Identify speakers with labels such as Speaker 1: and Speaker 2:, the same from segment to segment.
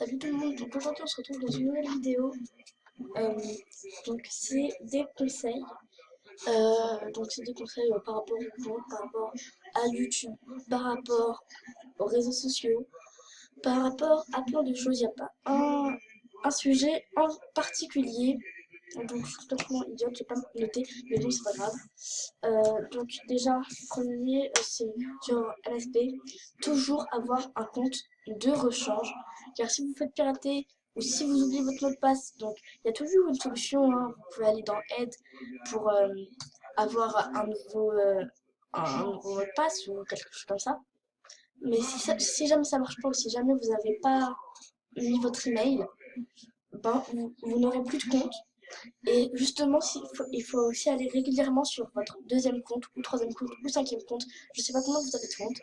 Speaker 1: Salut tout le monde, donc aujourd'hui on se retrouve dans une nouvelle vidéo. Euh, donc c'est des conseils. Donc c'est des conseils par rapport au compte, par rapport à YouTube, par rapport aux réseaux sociaux, par rapport à plein de choses. Il n'y a pas un sujet en particulier. Donc je suis complètement idiote, j'ai pas noté, mais bon c'est pas grave. Donc déjà, premier, c'est sur LSP, toujours avoir un compte de rechange, car si vous faites pirater ou si vous oubliez votre mot de passe, donc il y a toujours une solution, hein. Vous pouvez aller dans aide pour avoir un nouveau mot de passe ou quelque chose comme ça. Mais si jamais ça marche pas ou si jamais vous n'avez pas mis votre email, ben, vous n'aurez plus de compte. Et justement, il faut aussi aller régulièrement sur votre deuxième compte, ou troisième compte, ou cinquième compte. Je ne sais pas comment vous avez de compte.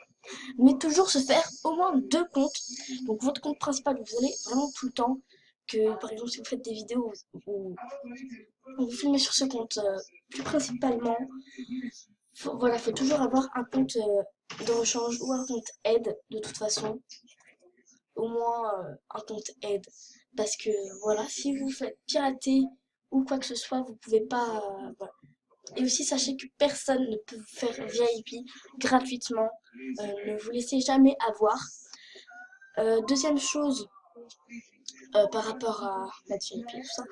Speaker 1: Mais toujours se faire au moins deux comptes. Donc votre compte principal, où vous allez vraiment tout le temps. Que par exemple, si vous faites des vidéos ou vous filmez sur ce compte plus principalement, voilà, faut toujours avoir un compte de rechange ou un compte aide de toute façon. Au moins un compte aide. Parce que voilà, si vous faites pirater ou quoi que ce soit, vous pouvez pas. Voilà. Et aussi, sachez que personne ne peut vous faire VIP gratuitement. Ne vous laissez jamais avoir. Deuxième chose, par rapport à mettre VIP et tout ça,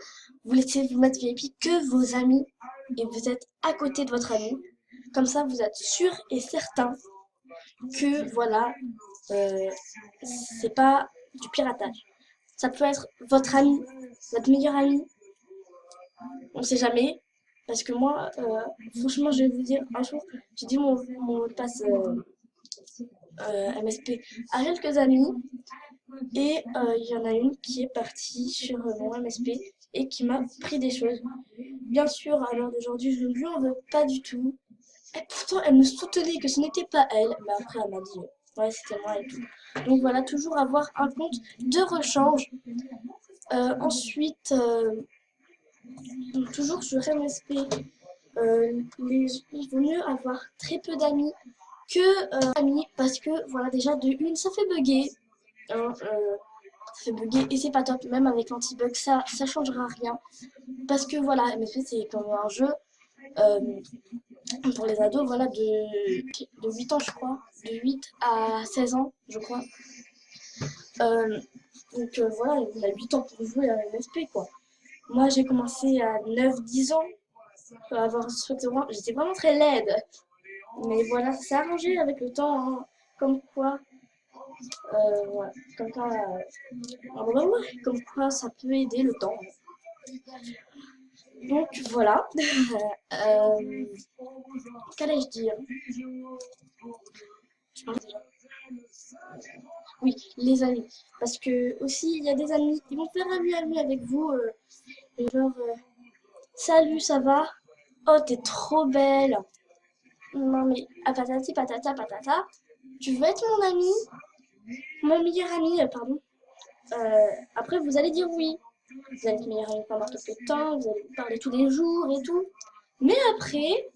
Speaker 1: vous laissez vous mettre VIP que vos amis et vous êtes à côté de votre ami. Comme ça, vous êtes sûr et certain que voilà, euh, c'est pas du piratage. Ça peut être votre ami, votre meilleur ami, on sait jamais. Parce que moi, franchement, je vais vous dire, un jour, j'ai dit mon mot de passe MSP à quelques amis. Et il y en a une qui est partie sur mon MSP et qui m'a pris des choses. Bien sûr, à l'heure d'aujourd'hui, je ne lui en veux pas du tout. Et pourtant, elle me soutenait que ce n'était pas elle. Mais après, elle m'a dit, ouais, c'était moi et tout. Donc voilà, toujours avoir un compte de rechange. Ensuite, donc toujours sur MSP, il vaut mieux avoir très peu d'amis que amis parce que voilà, déjà de une, ça fait bugger. Hein, ça fait bugger et c'est pas top. Même avec l'anti-bug, ça changera rien. Parce que voilà, MSP c'est comme un jeu euh, pour les ados, voilà, de 8 ans, je crois. De 8 à 16 ans, je crois. Voilà, il a 8 ans pour jouer à MSP, quoi. Moi, j'ai commencé à 9 10 ans à avoir j'étais vraiment très laide. Mais voilà, ça s'est arrangé avec le temps, hein. Comme quoi, voilà, comme quoi ça peut aider le temps. Donc voilà. Qu'allais-je dire? Je pense déjà. Oui, les amis. Parce que aussi, il y a des amis, ils vont faire ami avec vous. Et genre, salut, ça va? Oh, t'es trop belle. Non mais, ah, patati patata patata, tu veux être mon ami? Mon meilleur ami, pardon. Après, vous allez dire oui. Vous allez être meilleur ami pendant quelques temps, vous allez vous parler tous les jours et tout. Mais après,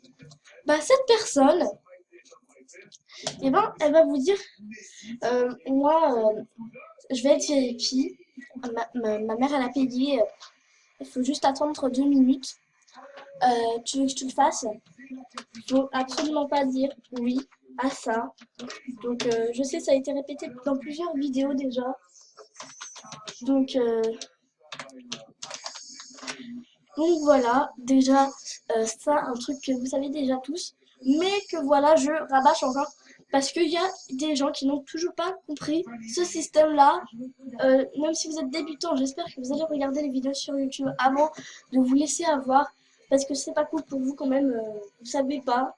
Speaker 1: bah, cette personne, eh ben, elle va vous dire, moi, je vais être VIP. Ma mère, elle a payé. Il faut juste attendre 2 minutes. Tu veux que je te le fasse? Il faut absolument pas dire oui à ça. Donc, je sais, ça a été répété dans plusieurs vidéos déjà. Donc, voilà, déjà, ça, un truc que vous savez déjà tous. Mais que voilà, je rabâche encore. Parce qu'il y a des gens qui n'ont toujours pas compris ce système-là. Même si vous êtes débutant, j'espère que vous allez regarder les vidéos sur YouTube avant de vous laisser avoir. Parce que c'est pas cool pour vous quand même, vous savez pas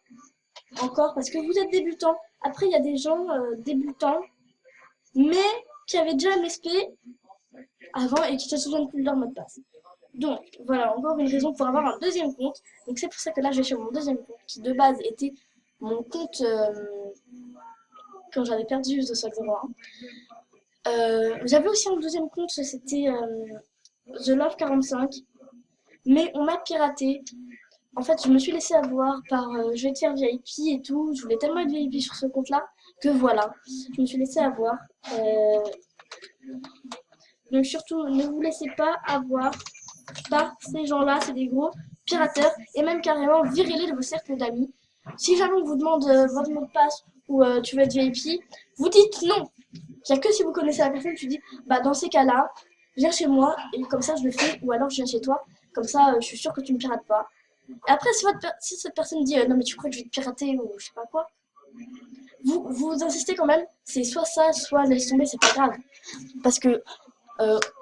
Speaker 1: encore, parce que vous êtes débutant. Après, il y a des gens débutants, mais qui avaient déjà MSP avant et qui se souviennent plus de leur mot de passe. Donc, voilà, encore une raison pour avoir un deuxième compte. Donc, c'est pour ça que là, je vais sur mon deuxième compte, qui de base était mon compte quand j'avais perdu The Sol 01. J'avais aussi un deuxième compte, c'était The Love 45, mais on m'a piraté. En fait, je me suis laissé avoir par je vais te faire VIP et tout. Je voulais tellement être VIP sur ce compte-là que voilà, je me suis laissé avoir. Donc surtout, ne vous laissez pas avoir par ces gens-là, c'est des gros pirateurs, et même carrément virez-les de vos cercles d'amis. Si jamais on vous demande votre mot de passe ou tu veux être VIP, vous dites non. Il n'y a que si vous connaissez la personne, tu dis, bah dans ces cas-là, viens chez moi, et comme ça je le fais, ou alors je viens chez toi, comme ça je suis sûr que tu me pirates pas. Et après, si cette personne dit, non mais tu crois que je vais te pirater, ou je sais pas quoi, vous insistez quand même, c'est soit ça, soit laisse tomber, c'est pas grave. Parce que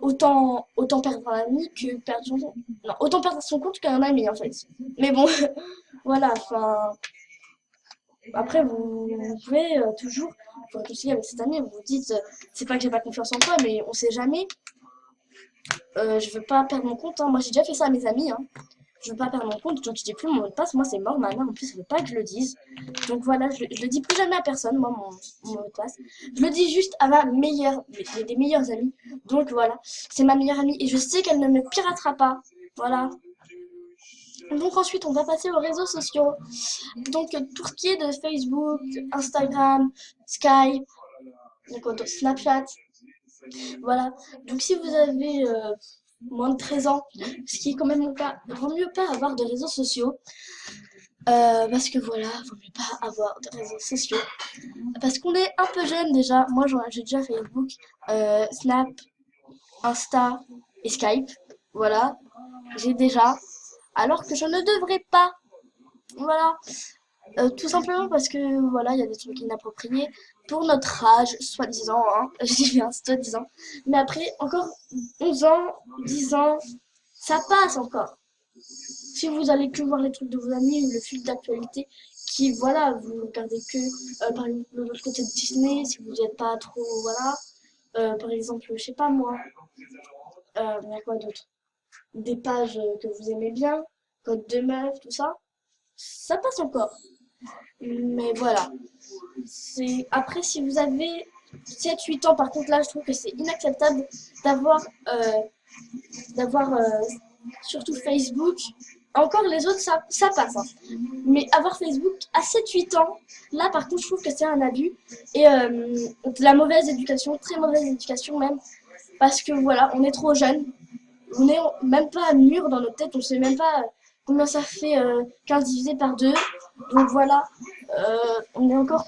Speaker 1: autant perdre un ami que perdre son compte. Non, autant perdre son compte qu'un ami en fait. Mais bon, voilà, enfin. Après, vous pouvez toujours vous réconcilier avec cet ami, vous vous dites, c'est pas que j'ai pas confiance en toi, mais on sait jamais. Je veux pas perdre mon compte, hein. Moi j'ai déjà fait ça à mes amis, hein. Je veux pas perdre mon compte, donc je dis plus mon mot de passe, moi c'est mort maintenant, en plus je veux pas que je le dise. Donc voilà, je le dis plus jamais à personne, moi mon mot de passe. Je le dis juste à ma meilleure, des meilleures amies. Donc voilà, c'est ma meilleure amie et je sais qu'elle ne me piratera pas. Voilà. Donc ensuite on va passer aux réseaux sociaux. Donc tout ce qui est de Facebook, Instagram, Skype, donc, Snapchat. Voilà. Donc si vous avez moins de 13 ans, ce qui est quand même mon cas, il vaut mieux pas avoir de réseaux sociaux. Parce que voilà, vaut mieux pas avoir de réseaux sociaux. Parce qu'on est un peu jeune déjà. Moi j'ai déjà Facebook, Snap, Insta et Skype. Voilà, j'ai déjà. Alors que je ne devrais pas. Voilà. Tout simplement parce que voilà, il y a des trucs inappropriés pour notre âge, soi-disant, hein. Je dis bien soi-disant. Mais après, encore 11 ans, 10 ans, ça passe encore. Si vous allez que voir les trucs de vos amis ou le fil d'actualité, qui voilà, vous regardez que par exemple de l'autre côté de Disney, si vous n'êtes pas trop, voilà. Par exemple, je sais pas moi, il y a quoi d'autre? Des pages que vous aimez bien, code de meuf, tout ça, ça passe encore. Mais voilà. C'est après si vous avez 7 8 ans, par contre là je trouve que c'est inacceptable d'avoir d'avoir surtout Facebook. Encore les autres ça passe, hein. Mais avoir Facebook à 7 8 ans, là par contre je trouve que c'est un abus et de la mauvaise éducation, très mauvaise éducation même, parce que voilà, on est trop jeune, on n'est même pas mûr dans notre tête, on sait même pas combien ça fait 15 divisé par 2. Donc voilà, on est encore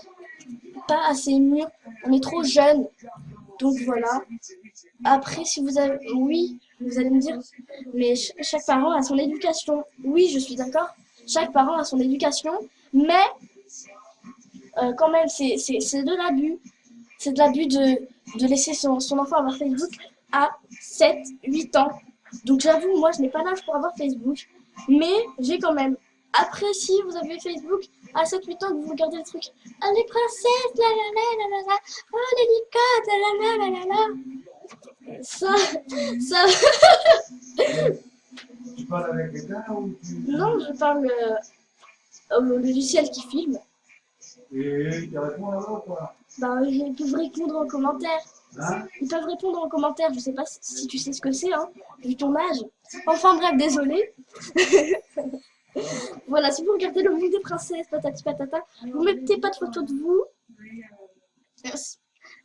Speaker 1: pas assez mûr, on est trop jeune. Donc voilà. Après, si vous avez... Oui, vous allez me dire, mais chaque parent a son éducation. Oui, je suis d'accord. Chaque parent a son éducation, mais quand même, c'est de l'abus. C'est de l'abus de laisser son enfant avoir Facebook à 7 8 ans. Donc j'avoue, moi, je n'ai pas l'âge pour avoir Facebook, mais j'ai quand même. Après, si vous avez Facebook à 7 8 ans, que vous regardez le truc, ah, les princesses, la la la la la la, oh les licornes, la la la la la, ça,
Speaker 2: Tu parles avec quelqu'un ou tu...
Speaker 1: non, je parle au logiciel qui filme.
Speaker 2: Et tu réponds là-bas ou quoi?
Speaker 1: Ben, ils peuvent répondre en commentaire.
Speaker 2: Hein?
Speaker 1: Ils peuvent répondre en commentaire, je sais pas si tu sais ce que c'est, hein, vu ton âge. Enfin bref, désolé. Voilà, si vous regardez le monde des princesses, patati patata, vous mettez pas de photo de vous.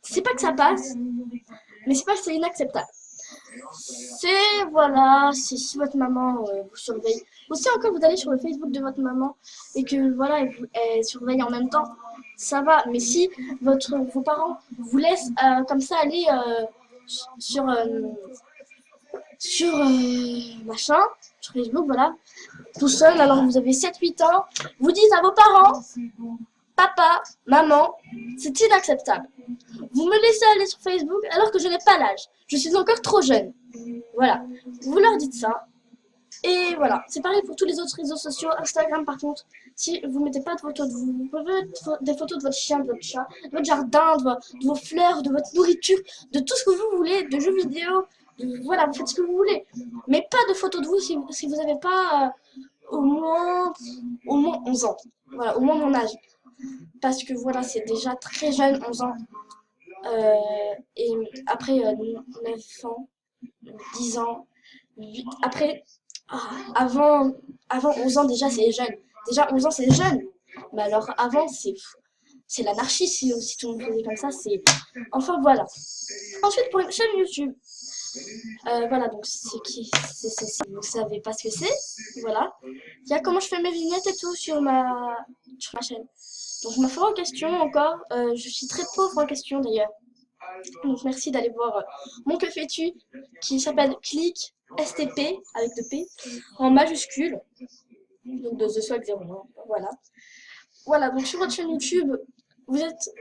Speaker 1: C'est pas que ça passe, mais c'est pas que c'est inacceptable. C'est, voilà, c'est si votre maman vous surveille. Aussi encore, vous allez sur le Facebook de votre maman et que, voilà, elle surveille en même temps, ça va. Mais si vos parents vous laissent comme ça aller sur, machin, sur Facebook, voilà, tout seul, alors que vous avez 7 8 ans, vous dites à vos parents, papa, maman, c'est inacceptable. Vous me laissez aller sur Facebook alors que je n'ai pas l'âge. Je suis encore trop jeune. Voilà. Vous leur dites ça. Et voilà. C'est pareil pour tous les autres réseaux sociaux. Instagram, par contre, si vous mettez pas de photos de vous, vous pouvez mettre des photos de votre chien, de votre chat, de votre jardin, de vos fleurs, de votre nourriture, de tout ce que vous voulez, de jeux vidéo. Voilà, vous faites ce que vous voulez. Mais pas de photos de vous si vous n'avez pas au moins 11 ans. Voilà, au moins mon âge. Parce que voilà, c'est déjà très jeune, 11 ans. Et après 9 ans, 10 ans, 8, après, avant 11 ans déjà c'est jeune. Déjà 11 ans c'est jeune. Mais alors avant c'est l'anarchie si tout le monde faisait comme ça. Enfin voilà. Ensuite pour une chaîne YouTube. Voilà, donc vous savez pas ce que c'est. Voilà. Il y a comment je fais mes vignettes et tout sur ma chaîne. Donc je me ferai en question encore. Je suis très pauvre en question d'ailleurs. Donc merci d'aller voir mon que fais-tu qui s'appelle Click STP avec le P en majuscule. Donc de The Swag 01. Voilà. Voilà, donc sur votre chaîne YouTube, vous n'êtes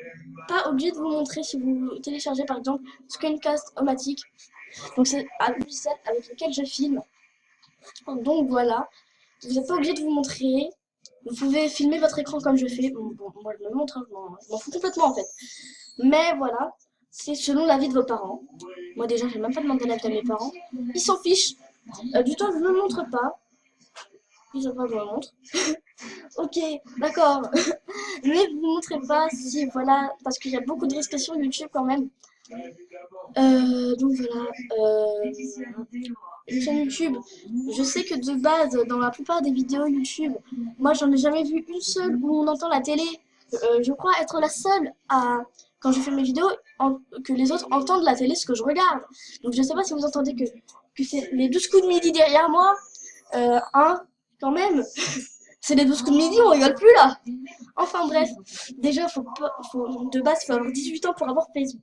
Speaker 1: pas obligé de vous montrer si vous téléchargez par exemple Screencast-O-Matic. Donc c'est un logiciel avec lequel je filme. Donc voilà, vous n'êtes pas obligé de vous montrer. Vous pouvez filmer votre écran comme je fais. Bon, moi je me montre, hein, je m'en fous complètement en fait. Mais voilà, c'est selon l'avis de vos parents. Moi déjà, j'ai même pas demandé l'avis de mes parents. Ils s'en fichent. Du temps, je ne me montre pas. Ils ont pas que je me montre. Ok, d'accord. Mais vous ne montrez pas si, voilà, parce qu'il y a beaucoup de risques sur YouTube quand même. Donc voilà, une chaîne YouTube. Je sais que de base, dans la plupart des vidéos YouTube, moi j'en ai jamais vu une seule où on entend la télé. Je crois être la seule à, quand je fais mes vidéos, que les autres entendent la télé ce que je regarde. Donc je sais pas si vous entendez que c'est les 12 coups de midi derrière moi. Quand même, c'est les 12 coups de midi, on rigole plus là. Enfin bref, déjà, de base, il faut avoir 18 ans pour avoir Facebook,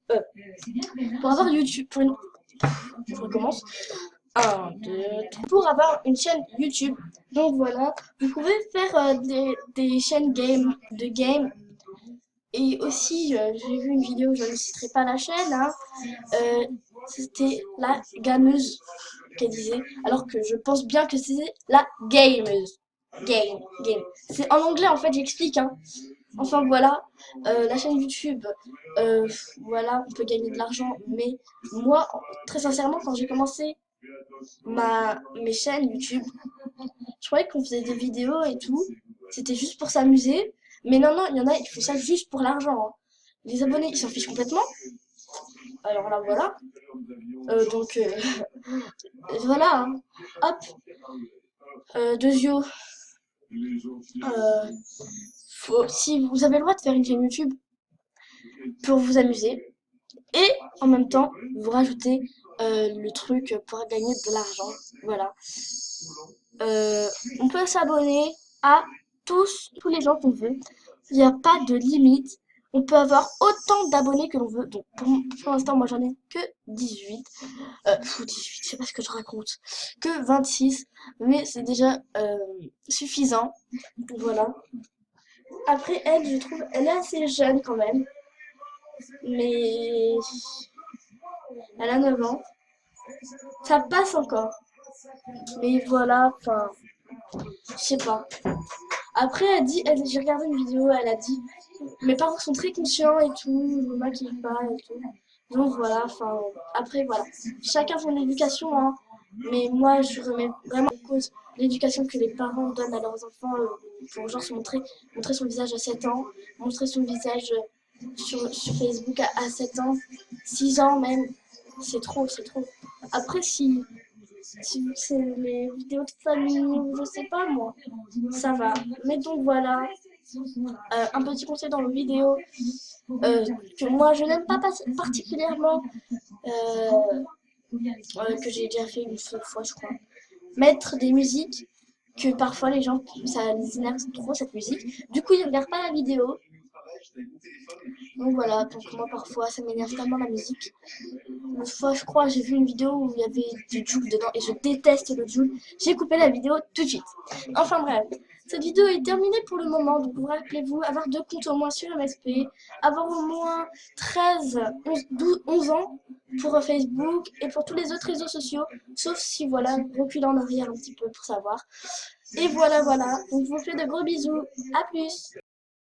Speaker 1: pour avoir YouTube, je recommence. 1, 2, 3. Pour avoir une chaîne YouTube. Donc voilà, vous pouvez faire des chaînes de game. Et aussi, j'ai vu une vidéo, je ne citerai pas la chaîne, hein, c'était la gameuse qu'elle disait, alors que je pense bien que c'est la gameuse. Game. C'est en anglais en fait, j'explique, hein. Enfin voilà, la chaîne YouTube, voilà, on peut gagner de l'argent, mais moi, très sincèrement, quand j'ai commencé mes chaînes YouTube, je croyais qu'on faisait des vidéos et tout, c'était juste pour s'amuser, mais non, il y en a, ils font ça juste pour l'argent, hein. Les abonnés, ils s'en fichent complètement, alors là, voilà, donc, voilà, hein. Hop, Dezio, si vous avez le droit de faire une chaîne YouTube pour vous amuser, et en même temps, vous rajoutez le truc pour gagner de l'argent. Voilà. On peut s'abonner à tous les gens qu'on veut. Il n'y a pas de limite. On peut avoir autant d'abonnés que l'on veut. Donc pour l'instant, moi j'en ai que 18. 18, je sais pas ce que je raconte. Que 26. Mais c'est déjà suffisant. Voilà. Après elle, je trouve, elle est assez jeune quand même. Mais elle a 9 ans. Ça passe encore. Mais voilà, enfin, je sais pas. Après, j'ai regardé une vidéo, elle a dit, mes parents sont très conscients et tout, je me maquille pas et tout. Donc voilà, enfin, après voilà. Chacun son éducation, hein. Mais moi, je remets vraiment en cause l'éducation que les parents donnent à leurs enfants pour genre montrer son visage à 7 ans, montrer son visage sur Facebook à 7 ans, 6 ans même. C'est trop, c'est trop. Après, si c'est les vidéos de famille ou je sais pas moi, ça va. Mais donc voilà, un petit conseil dans le vidéo que moi je n'aime pas particulièrement, que j'ai déjà fait une seule fois je crois. Mettre des musiques que parfois les gens, ça les énerve trop cette musique. Du coup ils ne regardent pas la vidéo. Donc voilà, donc moi parfois ça m'énerve tellement la musique. Une fois je crois j'ai vu une vidéo où il y avait du Joule dedans et je déteste le Joule. J'ai coupé la vidéo tout de suite. Enfin bref, cette vidéo est terminée pour le moment. Donc vous rappelez-vous, avoir 2 comptes au moins sur MSP, avoir au moins 13, 11 ans pour Facebook et pour tous les autres réseaux sociaux. Sauf si voilà, reculer en arrière un petit peu pour savoir. Et voilà, donc je vous fais de gros bisous. À plus!